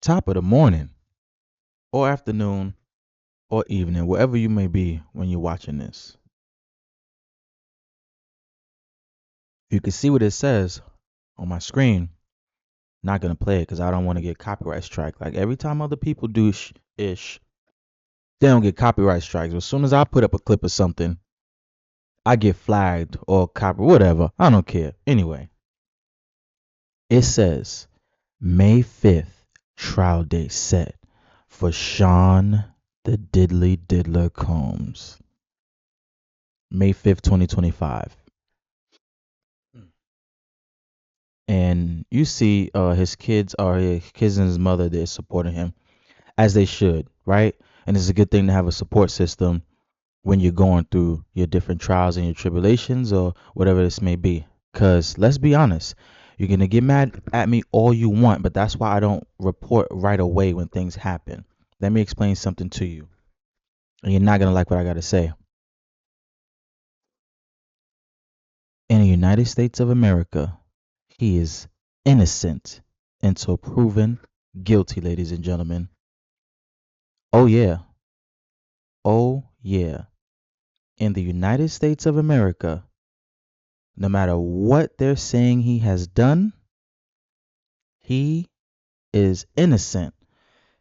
Top of the morning, or afternoon, or evening, wherever you may be when you're watching this. You can see what it says on my screen. Not gonna play it because I don't want to get copyright strike. Like every time other people do ish, they don't get copyright strikes. But as soon as I put up a clip of something, I get flagged or copy whatever. I don't care. Anyway, it says May 5th trial date set for Sean the Diddley Diddler Combs. May 5th, 2025. And you see his kids or his kids and his mother, they're supporting him as they should, right? And it's a good thing to have a support system when you're going through your different trials and your tribulations or whatever this may be. Because let's be honest, you're going to get mad at me all you want, but that's why I don't report right away when things happen. Let me explain something to you, and you're not going to like what I got to say. In the United States of America, he is innocent until proven guilty, ladies and gentlemen. Oh, yeah. Oh, yeah. In the United States of America, no matter what they're saying he has done, he is innocent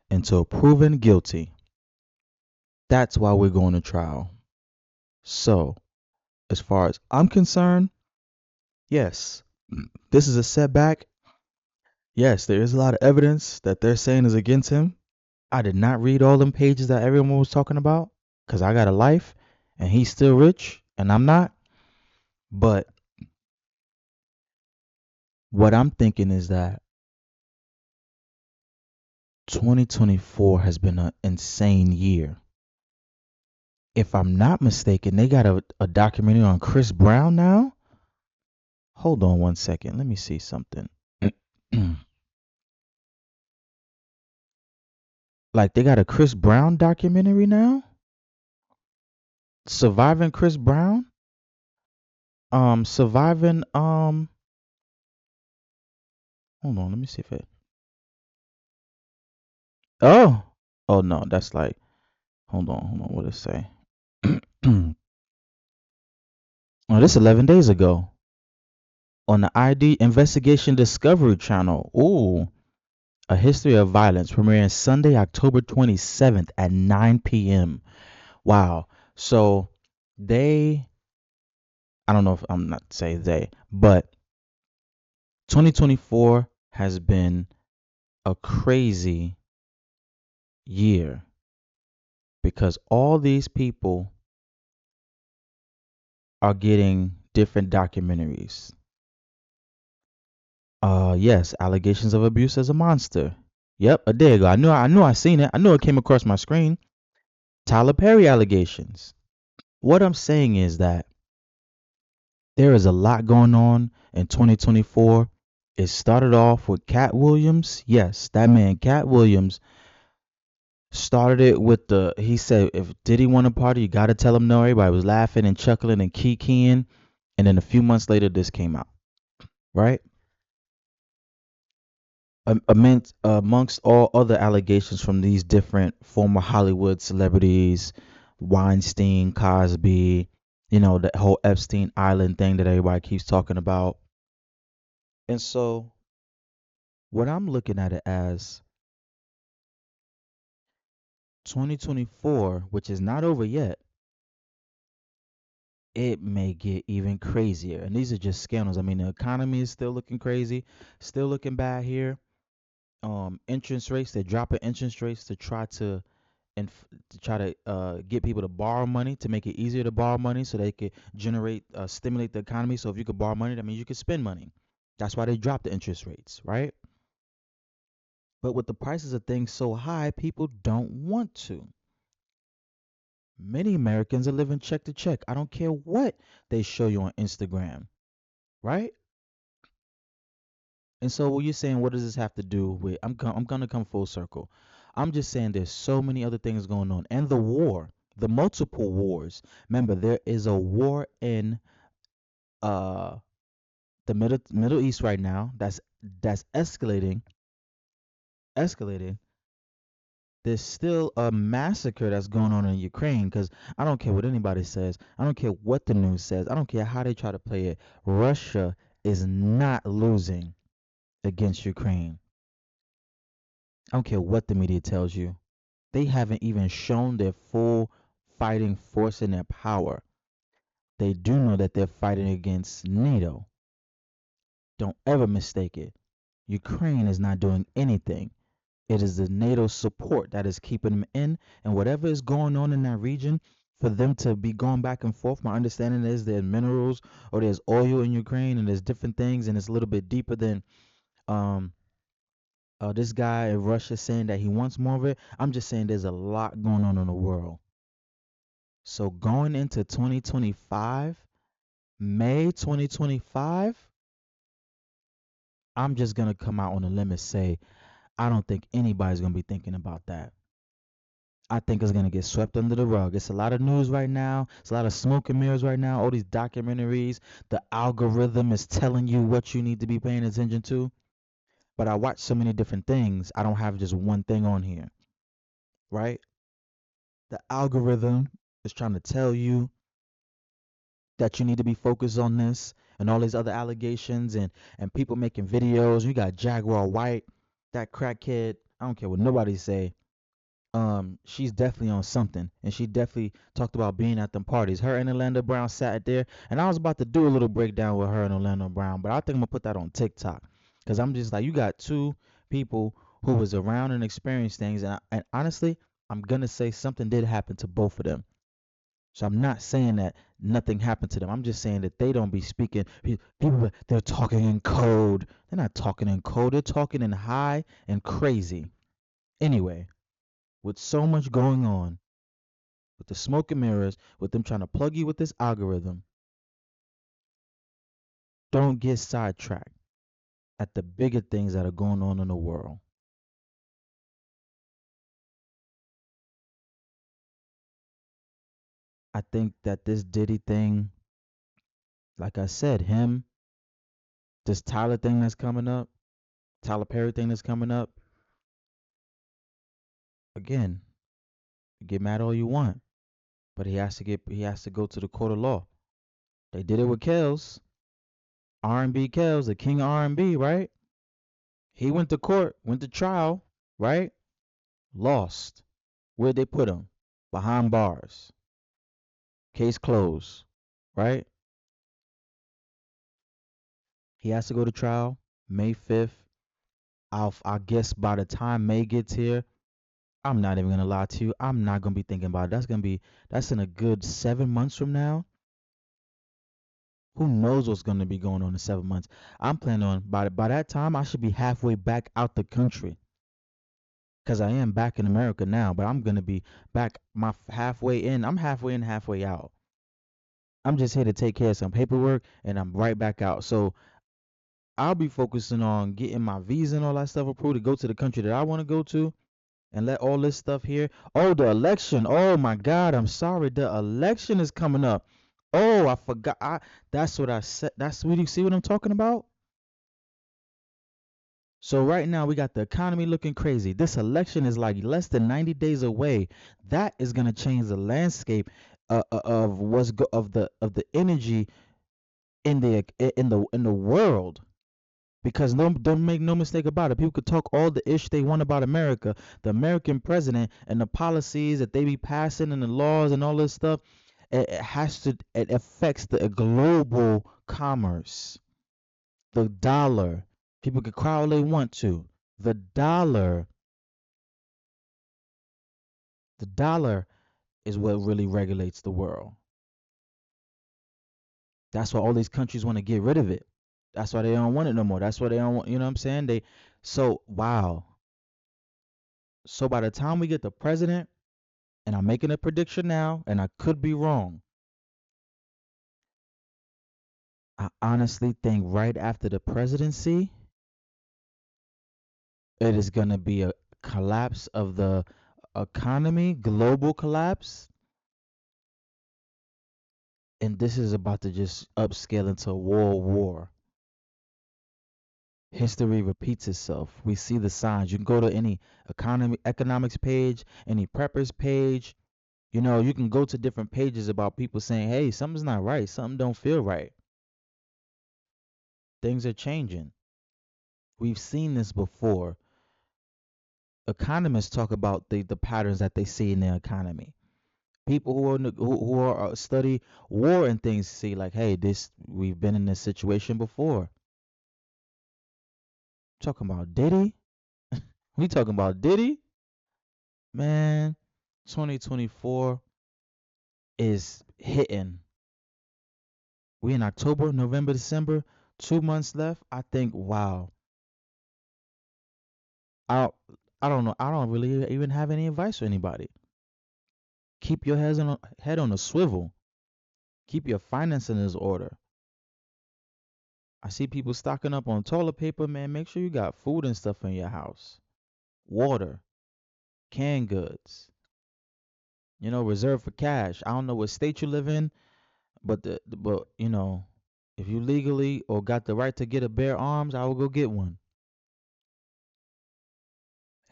until proven guilty. That's why we're going to trial. So, as far as I'm concerned, yes, this is a setback. Yes, there is a lot of evidence that they're saying is against him. I did not read all them pages that everyone was talking about because I got a life and he's still rich and I'm not. But what I'm thinking is that 2024 has been an insane year. If I'm not mistaken, they got a documentary on Chris Brown now. Hold on one second. Let me see something. Like they got a Chris Brown documentary now? Surviving Chris Brown? Surviving hold on, let me see if it. Oh. Oh no, that's like hold on, what does it say? Oh, this 11 days ago on the ID Investigation Discovery Channel. Ooh, A History of Violence premiering Sunday, October 27th at 9 p.m. Wow. So they, I don't know if I'm not saying they, but 2024 has been a crazy year because all these people are getting different documentaries. Yes, allegations of abuse as a monster. Yep, a day ago. I seen it. I knew it came across my screen. Tyler Perry allegations. What I'm saying is that there is a lot going on in 2024. It started off with Cat Williams. Yes, that man, Cat Williams, started it with he said, if Diddy want a party, you got to tell him no. Everybody was laughing and chuckling and kikiing. And then a few months later, this came out, right? Amongst all other allegations from these different former Hollywood celebrities, Weinstein, Cosby, that whole Epstein Island thing that everybody keeps talking about. And so, what I'm looking at it as 2024, which is not over yet, it may get even crazier. And these are just scandals. I mean, the economy is still looking crazy, still looking bad here. Interest rates, they're dropping interest rates to try to and to try to get people to borrow money to make it easier to borrow money so they could stimulate the economy. So if you could borrow money, that means you could spend money. That's why they dropped the interest rates, right? But with the prices of things so high, people don't want to. Many Americans are living check to check. I don't care what they show you on Instagram, right? And so what you're saying, what does this have to do with? I'm gonna come full circle. I'm just saying there's so many other things going on, and the war, the multiple wars. Remember, there is a war in uh The Middle East right now, that's escalating. There's still a massacre that's going on in Ukraine because I don't care what anybody says. I don't care what the news says. I don't care how they try to play it. Russia is not losing against Ukraine. I don't care what the media tells you. They haven't even shown their full fighting force and their power. They do know that they're fighting against NATO. Don't ever mistake it. Ukraine is not doing anything. It is the NATO support that is keeping them in, and whatever is going on in that region, for them to be going back and forth. My understanding is there's minerals or there's oil in Ukraine, and there's different things, and it's a little bit deeper than um this guy in Russia saying that he wants more of it. I'm just saying there's a lot going on in the world. So going into 2025, May 2025, I'm just gonna come out on a limb and say I don't think anybody's gonna be thinking about that. I think it's gonna get swept under the rug. It's a lot of news right now. It's a lot of smoke and mirrors right now. All these documentaries. The algorithm is telling you what you need to be paying attention to. But I watch so many different things. I don't have just one thing on here, right? The algorithm is trying to tell you that you need to be focused on this and all these other allegations and people making videos. You got Jaguar White, that crackhead. I don't care what nobody say. She's definitely on something, and she definitely talked about being at them parties. Her and Orlando Brown sat there, and I was about to do a little breakdown with her and Orlando Brown, but I think I'm gonna put that on TikTok because I'm just like, you got two people who was around and experienced things, and honestly, I'm gonna say something did happen to both of them. So I'm not saying that nothing happened to them. I'm just saying that they don't be speaking. People, they're talking in code. They're not talking in code. They're talking in high and crazy. Anyway, with so much going on, with the smoke and mirrors, with them trying to plug you with this algorithm, don't get sidetracked at the bigger things that are going on in the world. I think that this Diddy thing, like I said, this Tyler thing that's coming up, Tyler Perry thing that's coming up, again, get mad all you want, but he has to go to the court of law. They did it with Kells, R&B Kells, the king of R&B, right? He went to court, went to trial, right? Lost. Where'd they put him? Behind bars. Case closed, right? He has to go to trial May 5th. I guess by the time May gets here, I'm not even gonna lie to you. I'm not gonna be thinking about it. That's in a good 7 months from now. Who knows what's gonna be going on in 7 months? I'm planning on by that time I should be halfway back out the country because I am back in America now, but I'm gonna be back halfway in. I'm halfway in, halfway out. I'm just here to take care of some paperwork and I'm right back out. So I'll be focusing on getting my visa and all that stuff approved to go to the country that I want to go to and let all this stuff here. Oh, the election. Oh my God, I'm sorry. The election is coming up. Oh, I forgot. That's what I said. That's what you see what I'm talking about? So right now we got the economy looking crazy. This election is like less than 90 days away. That is going to change the landscape of of the energy in the world. Because no, don't make no mistake about it. People could talk all the ish they want about America, the American president, and the policies that they be passing and the laws and all this stuff. It affects the global commerce, the dollar. People can cry all they want to. The dollar, the dollar is what really regulates the world. That's why all these countries want to get rid of it. That's why they don't want it no more. That's why they don't want. You know what I'm saying? So wow. So by the time we get the president, and I'm making a prediction now, and I could be wrong. I honestly think right after the presidency, it is going to be a collapse of the economy, global collapse, and this is about to just upscale into a world war. History repeats itself. We see the signs. You can go to any economics page, any preppers page. You can go to different pages about people saying, "Hey, something's not right. Something don't feel right. Things are changing." We've seen this before. Economists talk about the patterns that they see in the economy. People who are study war and things see like, "Hey, this we've been in this situation before." Talking about Diddy? We talking about Diddy? Man, 2024 is hitting. We in October, November, December, 2 months left. I think, wow. I I don't know. I don't really even have any advice for anybody. Keep your head on a swivel. Keep your finances in order. I see people stocking up on toilet paper, man. Make sure you got food and stuff in your house. Water, canned goods. Reserve for cash. I don't know what state you live in, but if you legally or got the right to get a bear arms, I will go get one.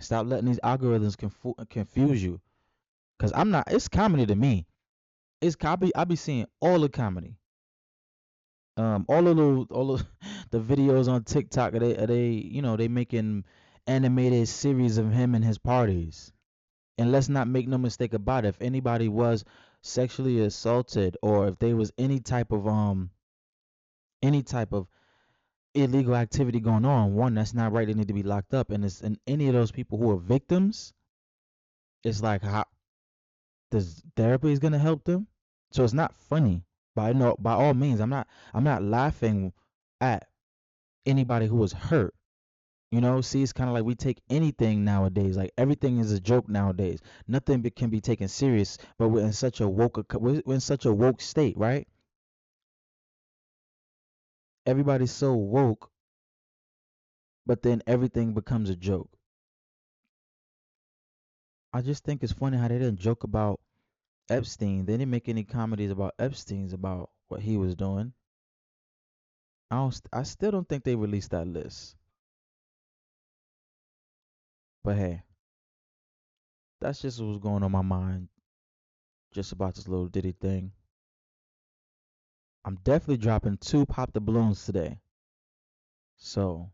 Stop letting these algorithms confuse you. Cause I'm not. It's comedy to me. It's copy. I be seeing all the comedy. All of the videos on TikTok. They making animated series of him and his parties. And let's not make no mistake about it. If anybody was sexually assaulted or if there was any type of illegal activity going on, one that's not right, they need to be locked up. And any of those people who are victims, it's like how this therapy is gonna help them. So it's not funny. By all means, I'm not laughing at anybody who was hurt. See, it's kind of like we take anything nowadays. Like everything is a joke nowadays. Nothing can be taken serious. But we're in such a woke state, right? Everybody's so woke, but then everything becomes a joke. I just think it's funny how they didn't joke about Epstein. They didn't make any comedies about Epstein's about what he was doing. I still don't think they released that list. But hey, that's just what was going on my mind just about this little Diddy thing. I'm definitely dropping two Pop the Balloons today. So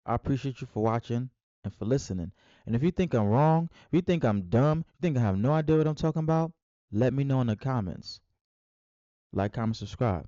I appreciate you for watching and for listening. And if you think I'm wrong, if you think I'm dumb, you think I have no idea what I'm talking about, let me know in the comments. Like, comment, subscribe.